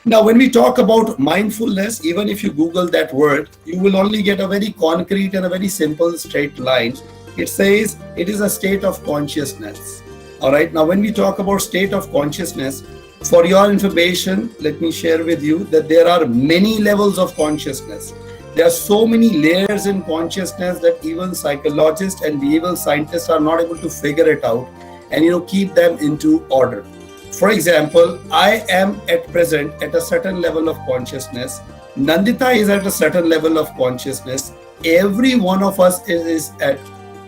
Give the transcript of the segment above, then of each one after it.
Now, when we talk about mindfulness, even if you Google that word, you will only get a very concrete and a very simple straight line. It says it is a state of consciousness. All right. Now, when we talk about state of consciousness, for your information, let me share with you that there are many levels of consciousness. There are so many layers in consciousness that even psychologists and behavioral scientists are not able to figure it out and keep them into order. For example, I am at present at a certain level of consciousness. Nandita is at a certain level of consciousness. Every one of us is at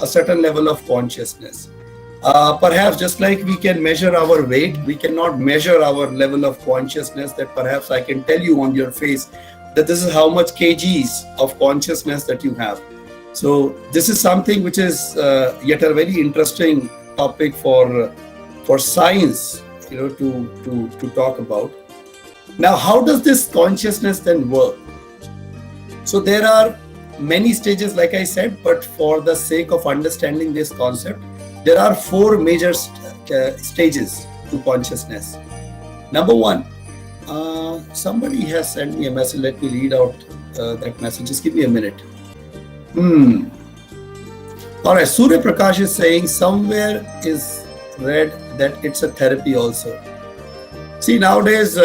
a certain level of consciousness. Perhaps just like we can measure our weight, we cannot measure our level of consciousness. That perhaps I can tell you on your face that this is how much kgs of consciousness that you have. So this is something which is yet a very interesting topic for science, to talk about. Now, how does this consciousness then work? So there are many stages, like I said, but for the sake of understanding this concept, there are four major stages to consciousness. Number one, somebody has sent me a message. Let me read out that message. Just give me a minute. All right, Surya Prakash is saying somewhere is read that it's a therapy also. See, nowadays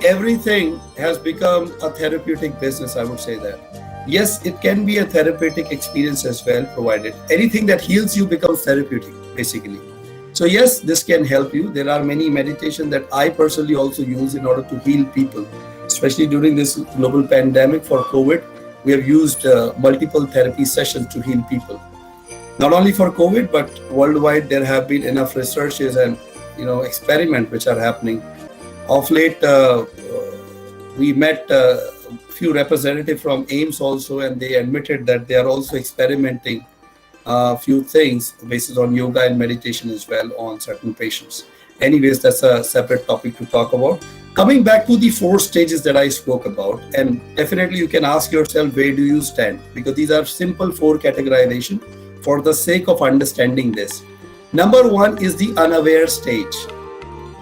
everything has become a therapeutic business, I would say that. Yes, it can be a therapeutic experience as well, provided anything that heals you becomes therapeutic, basically. So yes, this can help you. There are many meditation that I personally also use in order to heal people, especially during this global pandemic for COVID. We have used multiple therapy sessions to heal people. Not only for COVID, but worldwide, there have been enough researches and experiments which are happening. Of late, we met a few representatives from AIMS also, and they admitted that they are also experimenting a few things based on yoga and meditation as well on certain patients. Anyways, that's a separate topic to talk about. Coming back to the four stages that I spoke about, and definitely you can ask yourself, where do you stand? Because these are simple four categorization for the sake of understanding this. Number one is the unaware stage.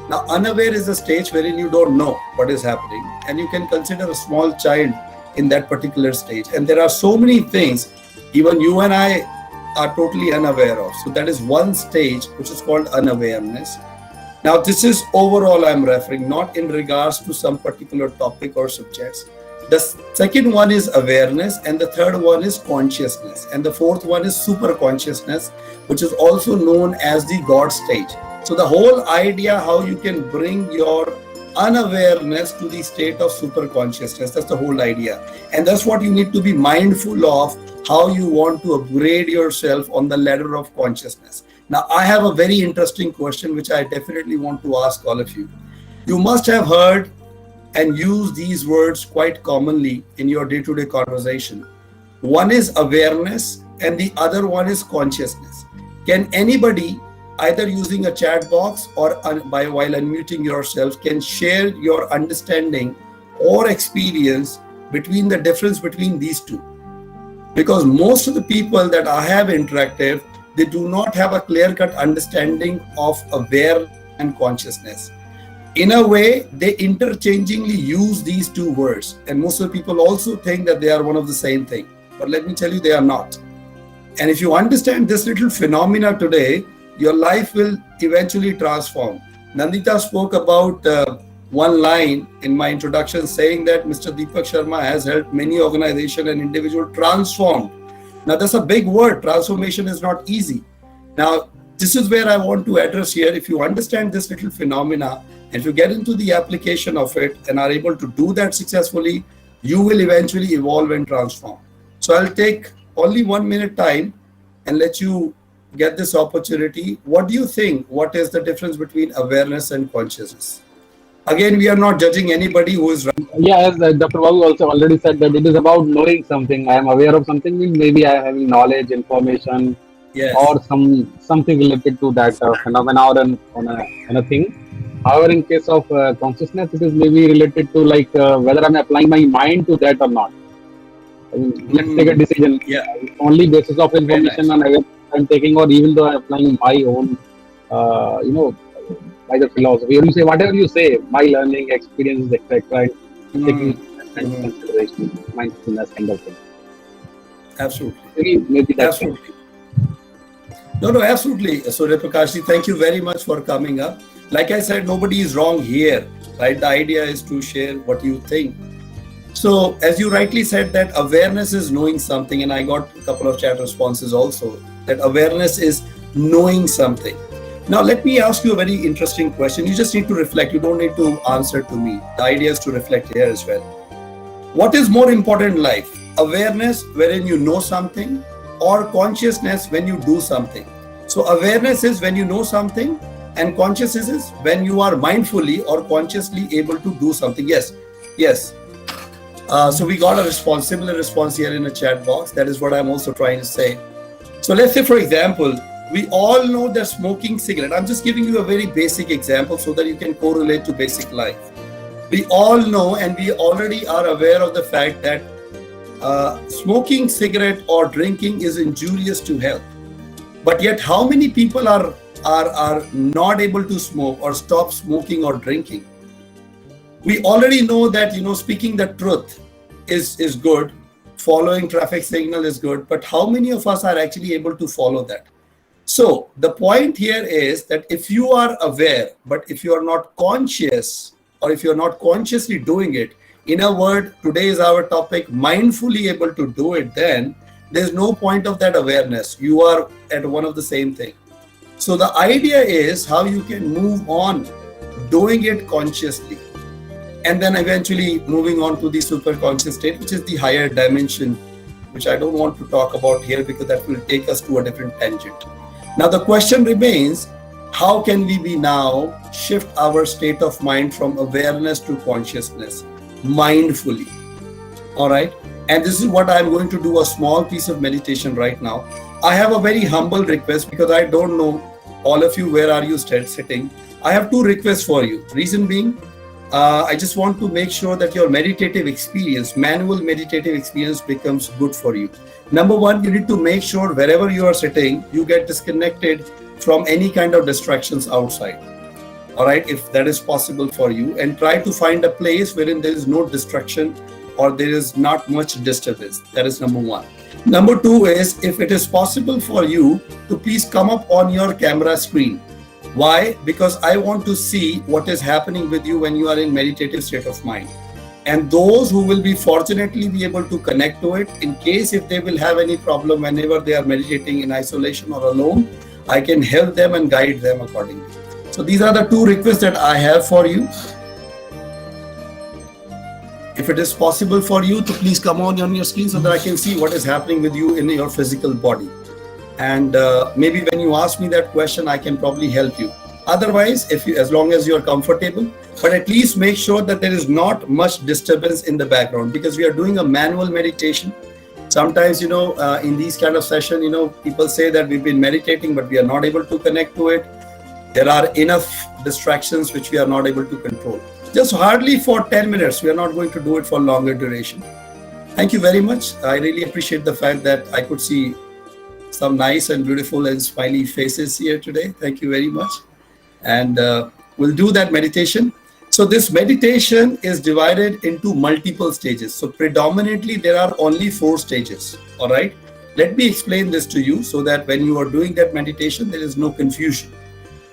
Now, unaware is a stage wherein you don't know what is happening, and you can consider a small child in that particular stage. And there are so many things, even you and I are totally unaware of. So that is one stage which is called unawareness. Now, this is overall I'm referring, not in regards to some particular topic or subjects. The second one is awareness, and the third one is consciousness, and the fourth one is super consciousness, which is also known as the God stage. So the whole idea how you can bring your unawareness to the state of super consciousness, that's the whole idea. And that's what you need to be mindful of, how you want to upgrade yourself on the ladder of consciousness. Now, I have a very interesting question which I definitely want to ask all of you. You must have heard and used these words quite commonly in your day-to-day conversation. One is awareness and the other one is consciousness. Can anybody, either using a chat box or while unmuting yourself, can share your understanding or experience between the difference between these two? Because most of the people that I have interacted, they do not have a clear-cut understanding of awareness and consciousness. In a way, they interchangingly use these two words. And most of the people also think that they are one of the same thing. But let me tell you, they are not. And if you understand this little phenomena today, your life will eventually transform. Nandita spoke about one line in my introduction saying that Mr. Deepak Sharma has helped many organizations and individuals transform. Now, that's a big word. Transformation is not easy. Now, this is where I want to address here. If you understand this little phenomena, and if you get into the application of it and are able to do that successfully, you will eventually evolve and transform. So I'll take only 1 minute time and let you get this opportunity. What do you think? What is the difference between awareness and consciousness? Again, we are not judging anybody who is right. Yeah, as Dr. Babu also already said that it is about knowing something. I am aware of something, means maybe I am having knowledge, information, Yes. or something related to that phenomena or on a thing. However, in case of consciousness, it is maybe related to whether I'm applying my mind to that or not. I mean, let's take a decision. Yeah. Only basis of Very information nice. and awareness I'm taking, or even though I'm applying my own, by the philosophy. You say whatever you say, my learning, experiences, etc., and taking Mm, into mm, consideration, mindfulness kind of thing. absolutely. Maybe that's it. Absolutely. No, no, absolutely. So, Prakashji, thank you very much for coming up. Like I said, nobody is wrong here, right? The idea is to share what you think. So, as you rightly said, that awareness is knowing something, and I got a couple of chat responses also, that awareness is knowing something. Now, let me ask you a very interesting question. You just need to reflect. You don't need to answer to me. The idea is to reflect here as well. What is more important in life? Awareness, wherein you know something, or consciousness when you do something? So, awareness is when you know something, and consciousness is when you are mindfully or consciously able to do something. Yes, yes. So we got a response, similar response here in the chat box. That is what I'm also trying to say. So let's say, for example, we all know that smoking cigarette. I'm just giving you a very basic example so that you can correlate to basic life. We all know and we already are aware of the fact that smoking cigarette or drinking is injurious to health. But yet, how many people are not able to smoke or stop smoking or drinking? We already know that speaking the truth is good, following traffic signal is good, but how many of us are actually able to follow that? So the point here is that if you are aware, but if you are not conscious, or if you're not consciously doing it, in a word, today is our topic, mindfully able to do it, then there's no point of that awareness. You are at one of the same thing. So the idea is how you can move on doing it consciously, and then eventually moving on to the super conscious state, which is the higher dimension, which I don't want to talk about here because that will take us to a different tangent. Now the question remains, how can we be now shift our state of mind from awareness to consciousness mindfully? All right. And this is what I'm going to do, a small piece of meditation right now. I have a very humble request because I don't know all of you, where are you sitting? I have two requests for you. Reason being, I just want to make sure that your meditative experience, manual meditative experience becomes good for you. Number one, you need to make sure wherever you are sitting, you get disconnected from any kind of distractions outside. All right, if that is possible for you, and try to find a place wherein there is no distraction or there is not much disturbance. That is number one. Number two is, if it is possible for you to please come up on your camera screen. Why? Because I want to see what is happening with you when you are in meditative state of mind. And those who will be fortunately be able to connect to it, in case if they will have any problem whenever they are meditating in isolation or alone, I can help them and guide them accordingly. So these are the two requests that I have for you. If it is possible for you to please come on your screen so that I can see what is happening with you in your physical body. And maybe when you ask me that question, I can probably help you. Otherwise, as long as you are comfortable, but at least make sure that there is not much disturbance in the background, because we are doing a manual meditation. Sometimes, in these kind of session, people say that we've been meditating, but we are not able to connect to it. There are enough distractions which we are not able to control. Just hardly for 10 minutes. We are not going to do it for longer duration. Thank you very much. I really appreciate the fact that I could see some nice and beautiful and smiley faces here today. Thank you very much. And we'll do that meditation. So this meditation is divided into multiple stages. So predominantly there are only 4 stages. All right. Let me explain this to you so that when you are doing that meditation, there is no confusion.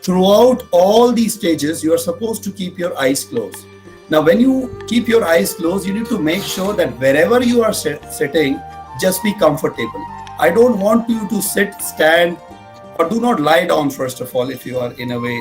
Throughout all these stages, you are supposed to keep your eyes closed. Now, when you keep your eyes closed, you need to make sure that wherever you are sitting, just be comfortable. I don't want you to sit, stand, or do not lie down, first of all, if you are in a way,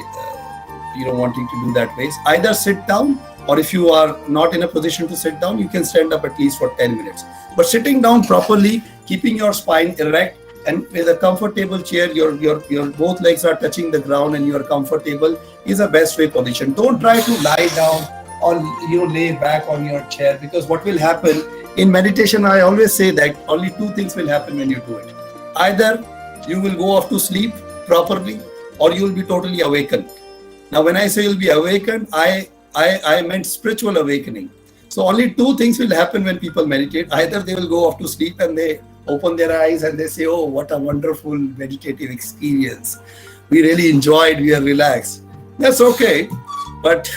wanting to do that ways. Either sit down, or if you are not in a position to sit down, you can stand up at least for 10 minutes. But sitting down properly, keeping your spine erect, and with a comfortable chair, your both legs are touching the ground and you are comfortable, is a best way position. Don't try to lie down or lay back on your chair, because what will happen in meditation, I always say that only 2 things will happen when you do it. Either you will go off to sleep properly, or you will be totally awakened. Now, when I say you'll be awakened, I meant spiritual awakening. So only 2 things will happen when people meditate. Either they will go off to sleep and they open their eyes and they say, oh, what a wonderful meditative experience. We really enjoyed, we are relaxed. That's okay, but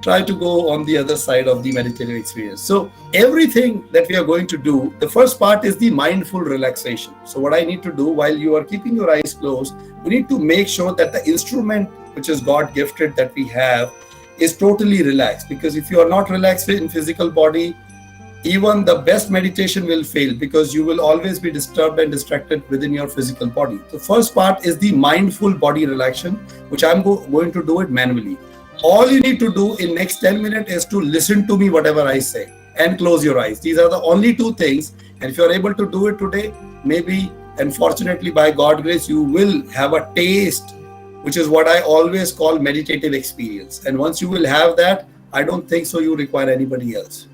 try to go on the other side of the meditative experience. So everything that we are going to do, the first part is the mindful relaxation. So what I need to do while you are keeping your eyes closed, we need to make sure that the instrument which is God gifted that we have is totally relaxed. Because if you are not relaxed in physical body, even the best meditation will fail, because you will always be disturbed and distracted within your physical body. The first part is the mindful body relaxation, which I'm going to do it manually. All you need to do in next 10 minutes is to listen to me whatever I say and close your eyes. These are the only two things. And if you're able to do it today, maybe, and fortunately by God's grace, you will have a taste, which is what I always call meditative experience. And once you will have that, I don't think so you require anybody else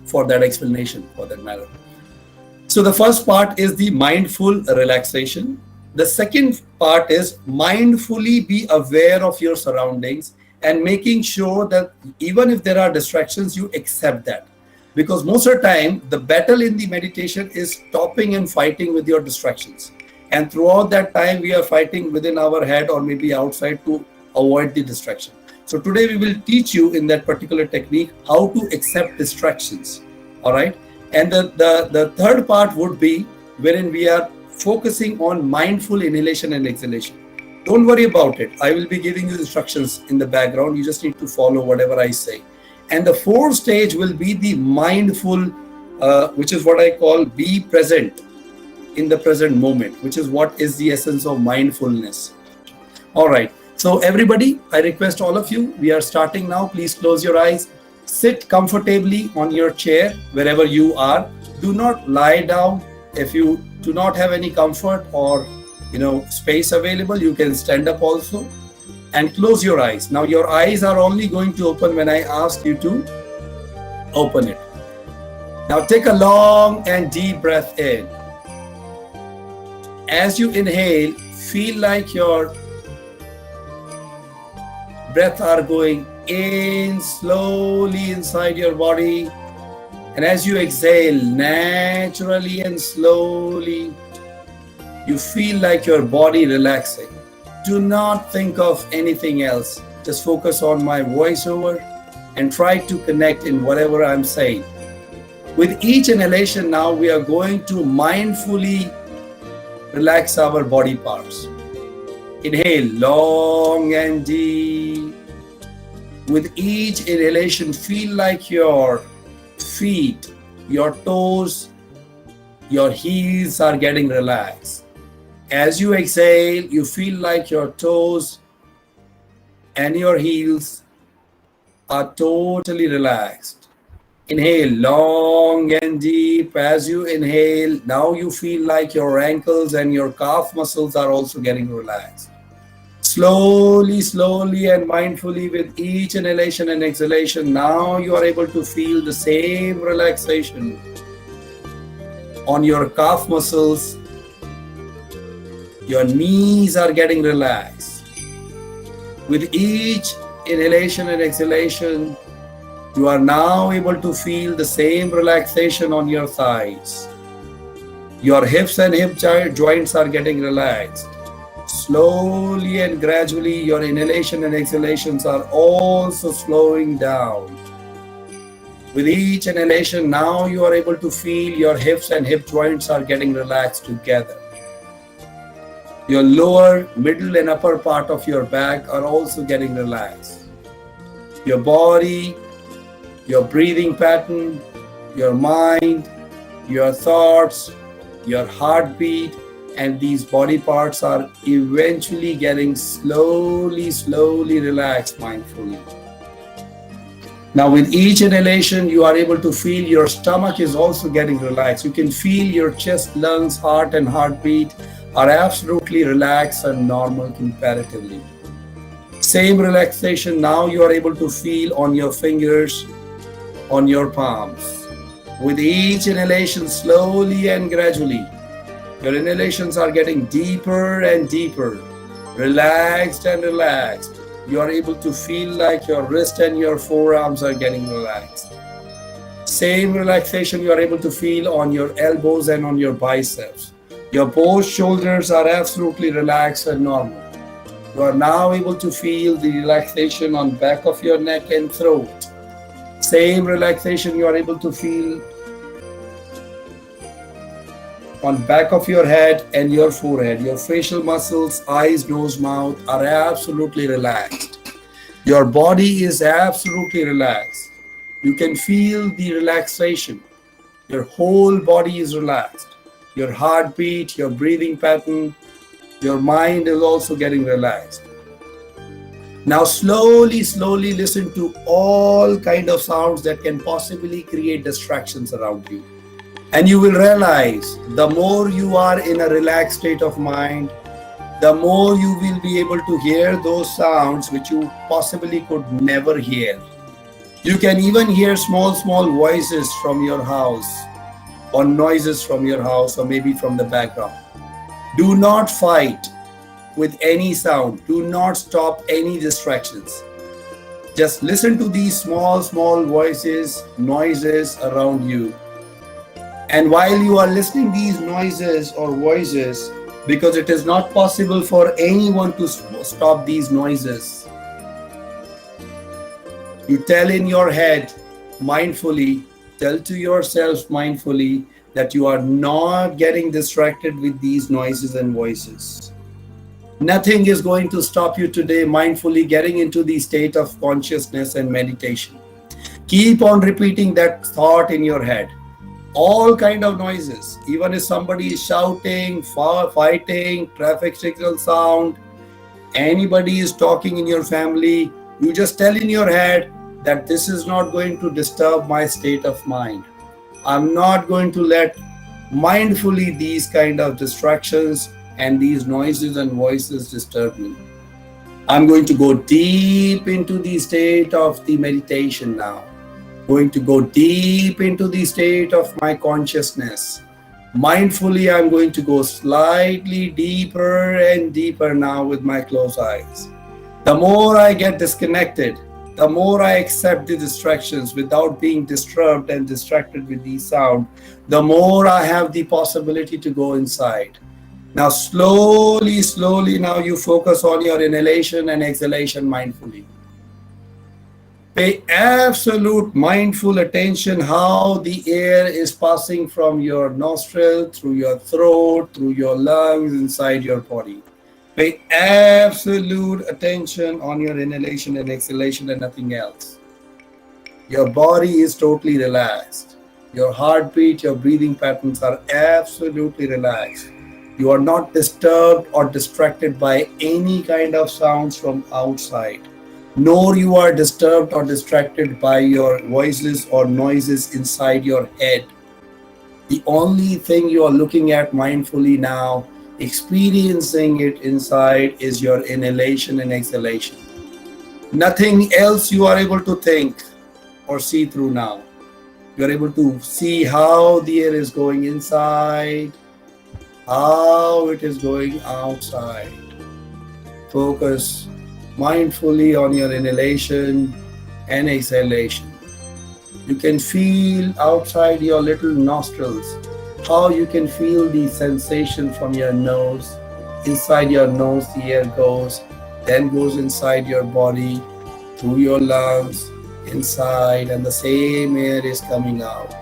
for that explanation, for that matter. So the first part is the mindful relaxation. The second part is mindfully be aware of your surroundings and making sure that even if there are distractions, you accept that. Because most of the time, the battle in the meditation is stopping and fighting with your distractions. And throughout that time, we are fighting within our head or maybe outside to avoid the distraction. So today we will teach you in that particular technique how to accept distractions. All right. And the third part would be wherein we are focusing on mindful inhalation and exhalation. Don't worry about it. I will be giving you instructions in the background. You just need to follow whatever I say. And the fourth stage will be the mindful, which is what I call be present in the present moment, which is what is the essence of mindfulness. All right. So everybody, I request all of you, we are starting now. Please close your eyes. Sit comfortably on your chair, wherever you are. Do not lie down. If you do not have any comfort or space available, you can stand up also and close your eyes. Now your eyes are only going to open when I ask you to open it. Now take a long and deep breath in. As you inhale, feel like your breath are going in slowly inside your body. And as you exhale, naturally and slowly, you feel like your body relaxing. Do not think of anything else. Just focus on my voiceover and try to connect in whatever I'm saying. With each inhalation now, we are going to mindfully relax our body parts. Inhale long and deep. With each inhalation, feel like your feet, your toes, your heels are getting relaxed. As you exhale, you feel like your toes and your heels are totally relaxed. Inhale long and deep. As you inhale, now you feel like your ankles and your calf muscles are also getting relaxed. Slowly, slowly and mindfully with each inhalation and exhalation, now you are able to feel the same relaxation on your calf muscles. Your knees are getting relaxed. With each inhalation and exhalation, you are now able to feel the same relaxation on your thighs. Your hips and hip joints are getting relaxed. Slowly and gradually, your inhalation and exhalations are also slowing down. With each inhalation, now you are able to feel your hips and hip joints are getting relaxed together. Your lower, middle and upper part of your back are also getting relaxed. Your body, your breathing pattern, your mind, your thoughts, your heartbeat, and these body parts are eventually getting slowly, slowly relaxed mindfully. Now with each inhalation, you are able to feel your stomach is also getting relaxed. You can feel your chest, lungs, heart and heartbeat are absolutely relaxed and normal comparatively. Same relaxation now you are able to feel on your fingers, on your palms. With each inhalation, slowly and gradually, your inhalations are getting deeper and deeper, relaxed and relaxed. You are able to feel like your wrist and your forearms are getting relaxed. Same relaxation you are able to feel on your elbows and on your biceps. Your both shoulders are absolutely relaxed and normal. You are now able to feel the relaxation on back of your neck and throat. Same relaxation you are able to feel on back of your head and your forehead. Your facial muscles, eyes, nose, mouth are absolutely relaxed. Your body is absolutely relaxed. You can feel the relaxation. Your whole body is relaxed. Your heartbeat, your breathing pattern, your mind is also getting relaxed. Now slowly listen to all kind of sounds that can possibly create distractions around you. And you will realize the more you are in a relaxed state of mind, the more you will be able to hear those sounds which you possibly could never hear. You can even hear small voices from your house, or noises from your house, or maybe from the background. Do not fight with any sound. Do not stop any distractions. Just listen to these small voices, noises around you. And while you are listening these noises or voices, because it is not possible for anyone to stop these noises, you tell in your head mindfully, tell to yourself mindfully that you are not getting distracted with these noises and voices. Nothing is going to stop you today mindfully getting into the state of consciousness and meditation. Keep on repeating that thought in your head. All kind of noises, even if somebody is shouting, fighting, traffic signal sound, anybody is talking in your family, you just tell in your head that this is not going to disturb my state of mind. I'm not going to let mindfully these kind of distractions and these noises and voices disturb me. I'm going to go deep into the state of the meditation now. Going to go deep into the state of my consciousness. Mindfully, I'm going to go slightly deeper and deeper now with my closed eyes. The more I get disconnected, the more I accept the distractions without being disturbed and distracted with these sound, the more I have the possibility to go inside. Now slowly now you focus on your inhalation and exhalation mindfully. Pay absolute mindful attention how the air is passing from your nostril, through your throat, through your lungs, inside your body. Pay absolute attention on your inhalation and exhalation and nothing else. Your body is totally relaxed. Your heartbeat, your breathing patterns are absolutely relaxed. You are not disturbed or distracted by any kind of sounds from outside, nor you are disturbed or distracted by your voices or noises inside your head. The only thing you are looking at mindfully now, experiencing it inside, is your inhalation and exhalation. Nothing else you are able to think or see through now. You are able to see how the air is going inside, how it is going outside. Focus mindfully on your inhalation and exhalation. You can feel outside your little nostrils, how you can feel the sensation from your nose. Inside your nose the air goes, then goes inside your body, through your lungs, inside, and the same air is coming out.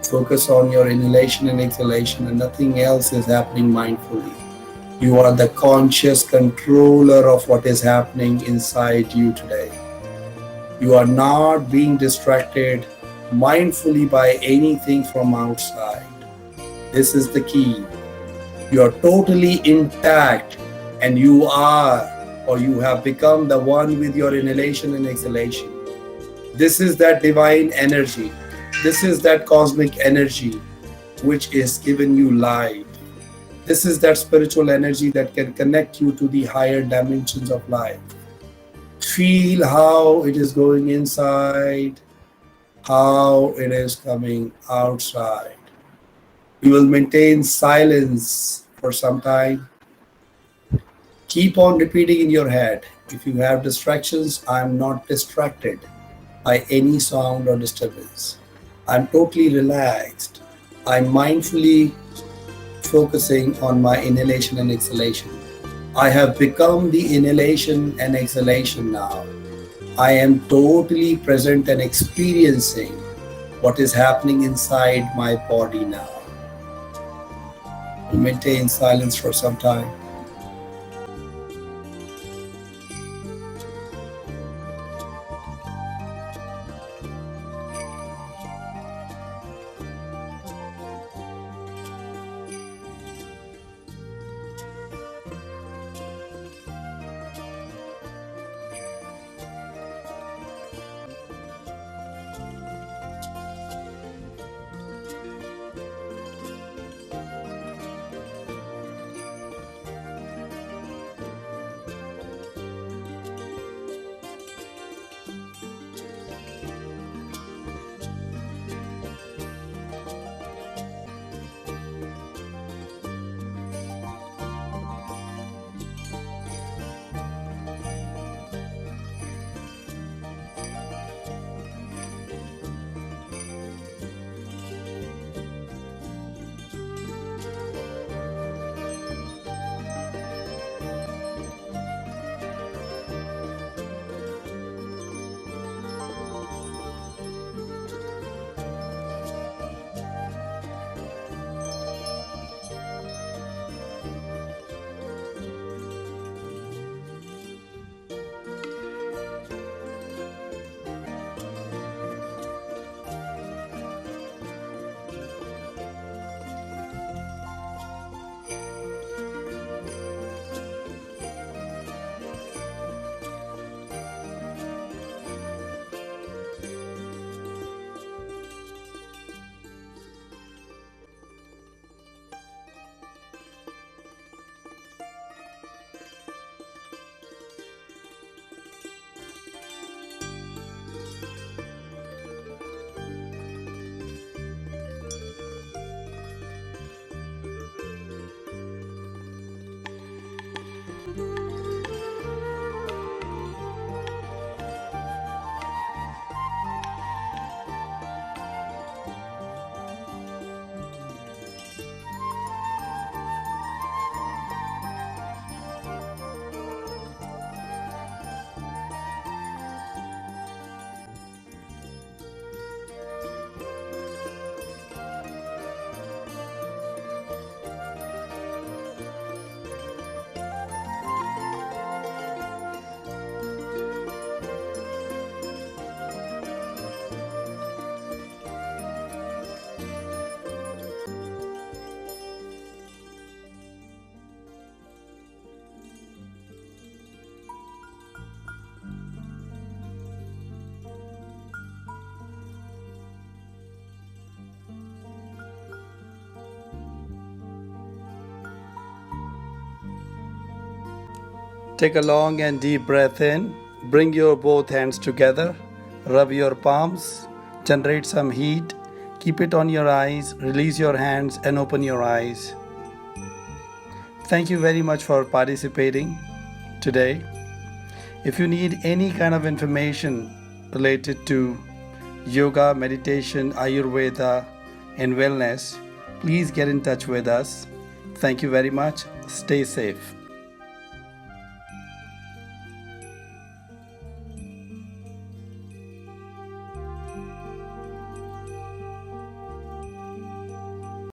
Focus on your inhalation and exhalation, and nothing else is happening mindfully. You are the conscious controller of what is happening inside you today. You are not being distracted mindfully by anything from outside. This is the key. You are totally intact, and you are, or you have become, the one with your inhalation and exhalation. This is that divine energy. This is that cosmic energy which is giving you life. This is that spiritual energy that can connect you to the higher dimensions of life. Feel how it is going inside, how it is coming outside. We will maintain silence for some time. Keep on repeating in your head. If you have distractions, I am not distracted by any sound or disturbance. I'm totally relaxed. I'm mindfully focusing on my inhalation and exhalation. I have become the inhalation and exhalation now. I am totally present and experiencing what is happening inside my body now. We'll maintain silence for some time. Take a long and deep breath in. Bring your both hands together. Rub your palms. Generate some heat. Keep it on your eyes. Release your hands and open your eyes. Thank you very much for participating today. If you need any kind of information related to yoga, meditation, Ayurveda, and wellness, please get in touch with us. Thank you very much. Stay safe.